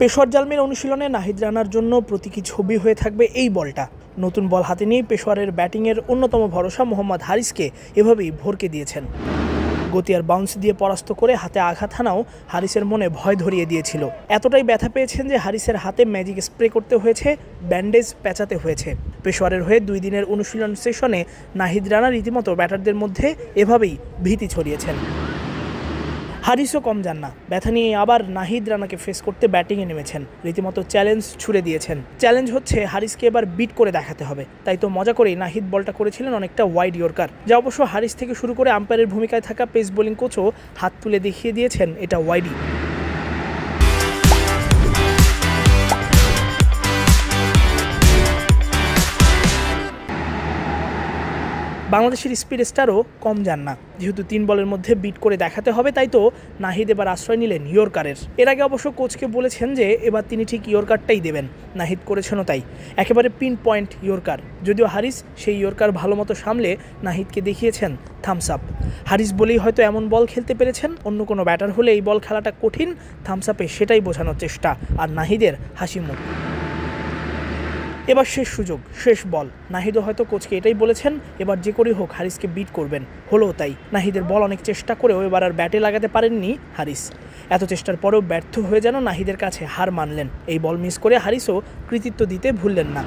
পেশোয়ার জালমির অনুশীলনে নাহিদ রানার জন্য প্রতীকী ছবি হয়ে থাকবে এই বলটা। নতুন বল হাতে নিয়ে পেশোয়ারের ব্যাটিংয়ের অন্যতম ভরসা মোহাম্মদ হারিসকে এভাবেই ভরকে দিয়েছেন। গতি আর বাউন্স দিয়ে পরাস্ত করে হাতে আঘাত হানাও হারিসের মনে ভয় ধরিয়ে দিয়েছিল। এতটাই ব্যথা পেয়েছেন যে হারিসের হাতে ম্যাজিক স্প্রে করতে হয়েছে, ব্যান্ডেজ পেঁচাতে হয়েছে। পেশোয়ারের হয়ে 2 দিনের অনুশীলন সেশনে নাহিদ রানা রীতিমতো ব্যাটারদের মধ্যে এভাবেই ভীতি ছড়িয়েছেন। হারিসও কম যান না, ব্যথা নিয়ে আবার নাহিদ রানাকে ফেস করতে ব্যাটিংয়ে নেমেছেন। রীতিমতো চ্যালেঞ্জ ছুড়ে দিয়েছেন। চ্যালেঞ্জ হচ্ছে হারিসকে এবার বিট করে দেখাতে হবে। তাই তো মজা করেই নাহিদ বলটা করেছিলেন অনেকটা ওয়াইড ইয়র্কার, যা অবশ্য হারিস থেকে শুরু করে আম্পায়ারের ভূমিকায় থাকা পেস বোলিং কোচও হাত তুলে দেখিয়ে দিয়েছেন এটা ওয়াইডই। বাংলাদেশের স্পিড স্টারও কম যান না। যেহেতু 3 বলের মধ্যে বিট করে দেখাতে হবে, তাই তো নাহিদ এবার আশ্রয় নিলেন ইয়র্কারের। এর আগে অবশ্য কোচকে বলেছেন যে এবার তিনি ঠিক ইয়র্কারটাই দেবেন। নাহিদ করেছেনও তাই, একেবারে পিন পয়েন্ট ইয়র্কার। যদিও হারিস সেই ইয়র্কার ভালো মতো সামলে নাহিদকে দেখিয়েছেন থামস আপ। হারিস বলেই হয়তো এমন বল খেলতে পেরেছেন, অন্য কোনো ব্যাটার হলে এই বল খেলাটা কঠিন। থামস আপে সেটাই বোঝানোর চেষ্টা, আর নাহিদের হাসি মুখ। এবার শেষ সুযোগ, শেষ বল। নাহিদও হয়তো কোচকে এটাই বলেছেন, এবার যে করেই হোক হারিসকে বিট করবেন। হলো তাই। নাহিদের বল অনেক চেষ্টা করেও এবার আর ব্যাটে লাগাতে পারেননি হারিস। এত চেষ্টার পরেও ব্যর্থ হয়ে যেন নাহিদের কাছে হার মানলেন। এই বল মিস করে হারিসও কৃতিত্ব দিতে ভুললেন না।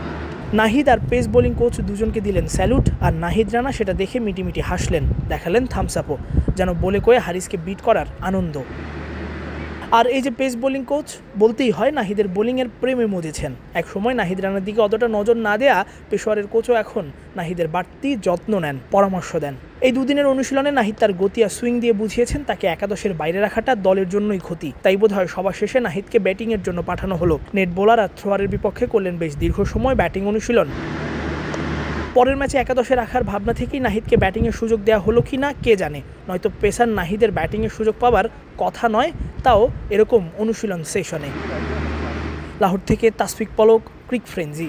নাহিদ আর পেস বোলিং কোচ দুজনকে দিলেন স্যালুট, আর নাহিদ রানা সেটা দেখে মিটিমিটি হাসলেন, দেখালেন থামস আপও, যেন বলে কয়ে হারিসকে বিট করার আনন্দ। আর এই যে পেস বোলিং কোচ, বলতেই হয় নাহিদের বোলিংয়ের প্রেমে মজেছেন। এক সময় নাহিদ রানার দিকে অতটা নজর না দেয়া পেশোয়ারের কোচও এখন নাহিদের বাড়তি যত্ন নেন, পরামর্শ দেন। এই 2 দিনের অনুশীলনে নাহিদ তার গতি আর সুইং দিয়ে বুঝিয়েছেন তাকে একাদশের বাইরে রাখাটা দলের জন্যই ক্ষতি। তাই বোধহয় সবার শেষে নাহিদকে ব্যাটিংয়ের জন্য পাঠানো হলো। নেট বোলার আর থ্রোয়ারের বিপক্ষে করলেন বেশ দীর্ঘ সময় ব্যাটিং অনুশীলন। পরের ম্যাচে একাদশে রাখার ভাবনা থেকেই নাহিদকে ব্যাটিংয়ের সুযোগ দেওয়া হলো কি না কে জানে। নয়তো পেসার নাহিদের ব্যাটিংয়ের সুযোগ পাওয়ার কথা নয়, তাও এরকম অনুশীলন সেশনে। লাহোর থেকে তাসফিক পলক, ক্রিক ফ্রেঞ্জি।